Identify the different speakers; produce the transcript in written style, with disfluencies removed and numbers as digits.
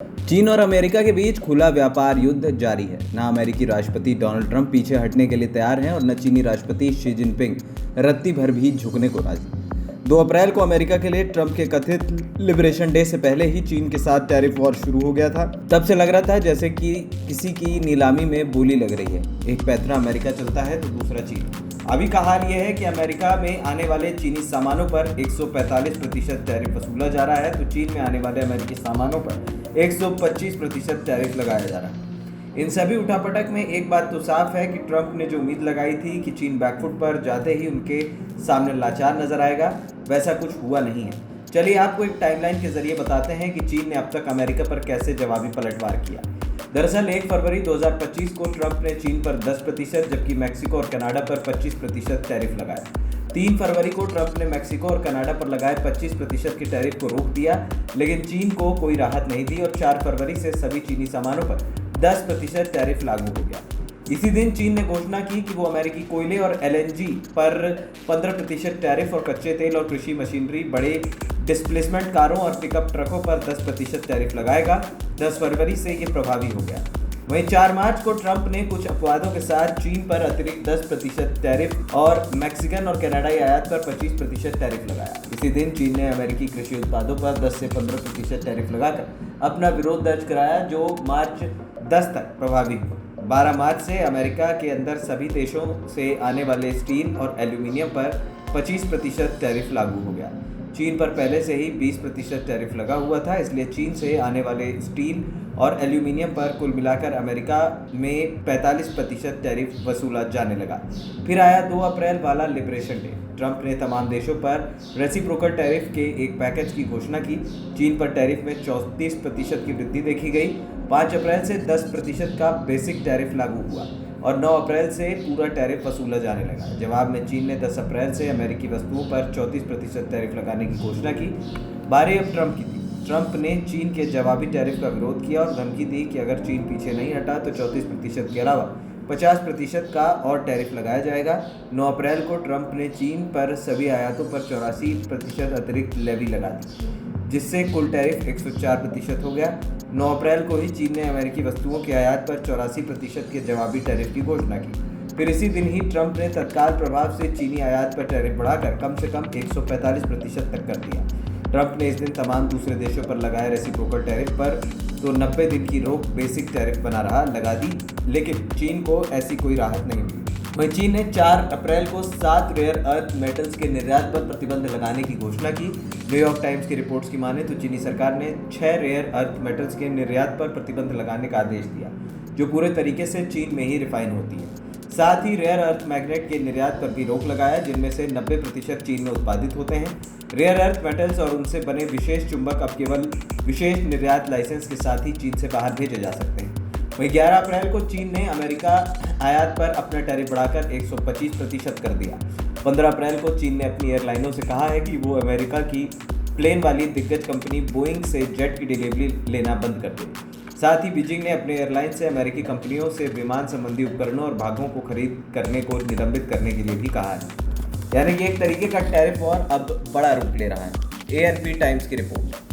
Speaker 1: चीन और अमेरिका के बीच खुला व्यापार युद्ध जारी है। न अमेरिकी राष्ट्रपति डोनाल्ड ट्रंप पीछे हटने के लिए तैयार हैं और न चीनी राष्ट्रपति शी जिनपिंग रत्ती भर भी झुकने को राजी। 2 अप्रैल को अमेरिका के लिए ट्रंप के कथित लिबरेशन डे से पहले ही चीन के साथ टैरिफ वॉर शुरू हो गया था। तब से लग रहा था जैसे कि किसी की नीलामी में बोली लग रही है। एक पैतरा अमेरिका चलता है तो दूसरा चीन। अभी का हाल यह है कि अमेरिका में आने वाले चीनी सामानों पर 145% टैरिफ वसूला जा रहा है, तो चीन में आने वाले अमेरिकी सामानों पर 125% टैरिफ लगाया जा रहा है। इन सभी उठापटक में एक बात तो साफ है कि ट्रंप ने जो उम्मीद लगाई थी कि चीन बैकफुट पर जाते ही उनके सामने लाचार नजर आएगा, वैसा कुछ हुआ नहीं है। चलिए आपको एक टाइमलाइन के जरिए बताते हैं कि चीन ने अब तक अमेरिका पर कैसे जवाबी पलटवार किया। दरअसल 1 फरवरी 2025 को ट्रंप ने चीन पर 10% जबकि मैक्सिको और कनाडा पर 25% टैरिफ लगाया। 3 फरवरी को ट्रंप ने मैक्सिको और कनाडा पर लगाए 25% की टैरिफ को रोक दिया, लेकिन चीन को कोई राहत नहीं दी और 4 फरवरी से सभी चीनी सामानों पर 10% टैरिफ लागू हो गया। इसी दिन चीन ने घोषणा की कि वो अमेरिकी कोयले और एलएनजी पर 15% टैरिफ और कच्चे तेल और कृषि मशीनरी, बड़े डिस्प्लेसमेंट कारों और पिकअप ट्रकों पर 10% टैरिफ लगाएगा। 10 फरवरी से ये प्रभावी हो गया। वहीं 4 मार्च को ट्रंप ने कुछ अपवादों के साथ चीन पर अतिरिक्त 10% टैरिफ और मैक्सिकन और कनाडाई आयात पर 25% टैरिफ लगाया। इसी दिन चीन ने अमेरिकी कृषि उत्पादों पर 10 से 15% टैरिफ लगाकर अपना विरोध दर्ज कराया, जो मार्च 10 तक प्रभावी हुआ। 12 मार्च से अमेरिका के अंदर सभी देशों से आने वाले स्टील और एल्यूमिनियम पर 25% टैरिफ लागू हो गया। चीन पर पहले से ही 20% टैरिफ लगा हुआ था, इसलिए चीन से आने वाले स्टील और एल्यूमिनियम पर कुल मिलाकर अमेरिका में 45% टैरिफ वसूला जाने लगा। फिर आया 2 अप्रैल वाला लिबरेशन डे। ट्रंप ने तमाम देशों पर रेसिप्रोकल टैरिफ के एक पैकेज की घोषणा की। चीन पर टैरिफ में 34% की वृद्धि देखी गई। 5 अप्रैल से 10% का बेसिक टैरिफ लागू हुआ और 9 अप्रैल से पूरा टैरिफ वसूला जाने लगा। जवाब में चीन ने 10 अप्रैल से अमेरिकी वस्तुओं पर 34% टैरिफ लगाने की घोषणा की। बारी अब ट्रंप की थी। ट्रंप ने चीन के जवाबी टैरिफ का विरोध किया और धमकी दी कि अगर चीन पीछे नहीं हटा तो 34% के अलावा 50% का और टैरिफ लगाया जाएगा। 9 अप्रैल को ट्रंप ने चीन पर सभी आयातों पर 84% अतिरिक्त लेवी लगा दी, जिससे कुल टैरिफ 104% हो गया। 9 अप्रैल को ही चीन ने अमेरिकी वस्तुओं के आयात पर 84% के जवाबी टैरिफ की घोषणा की। फिर इसी दिन ही ट्रंप ने तत्काल प्रभाव से चीनी आयात पर टैरिफ बढ़ाकर कम से कम 145% तक कर दिया। ट्रंप ने इस दिन तमाम दूसरे देशों पर लगाए रेसिप्रोकल टैरिफ पर तो 90 दिन की रोक बेसिक टैरिफ बना रहा लगा दी, लेकिन चीन को ऐसी कोई राहत नहीं मिली। वहीं चीन ने 4 अप्रैल को 7 रेयर अर्थ मेटल्स के निर्यात पर प्रतिबंध लगाने की घोषणा की। न्यूयॉर्क टाइम्स की रिपोर्ट्स की माने तो चीनी सरकार ने 6 रेयर अर्थ मेटल्स के निर्यात पर प्रतिबंध लगाने का आदेश दिया, जो पूरे तरीके से चीन में ही रिफाइन होती है। साथ ही रेयर अर्थ मैग्नेट के निर्यात पर भी रोक लगाया, जिनमें से 90% चीन में उत्पादित होते हैं। रेयर अर्थ मेटल्स और उनसे बने विशेष चुंबक अब केवल विशेष निर्यात लाइसेंस के साथ ही चीन से बाहर भेजे जा सकते हैं। वहीं 11 अप्रैल को चीन ने अमेरिका आयात पर अपना टैरिफ बढ़ाकर 125% कर दिया। 15 अप्रैल को चीन ने अपनी एयरलाइनों से कहा है कि वो अमेरिका की प्लेन वाली दिग्गज कंपनी बोइंग से जेट की डिलीवरी लेना बंद कर दे। साथ ही बीजिंग ने अपने एयरलाइन से अमेरिकी कंपनियों से विमान संबंधी उपकरणों और भागों को खरीद करने को निलंबित करने के लिए भी कहा है। यानी कि एक तरीके का टैरिफ वॉर अब बड़ा रूप ले रहा है। ANP टाइम्स की रिपोर्ट।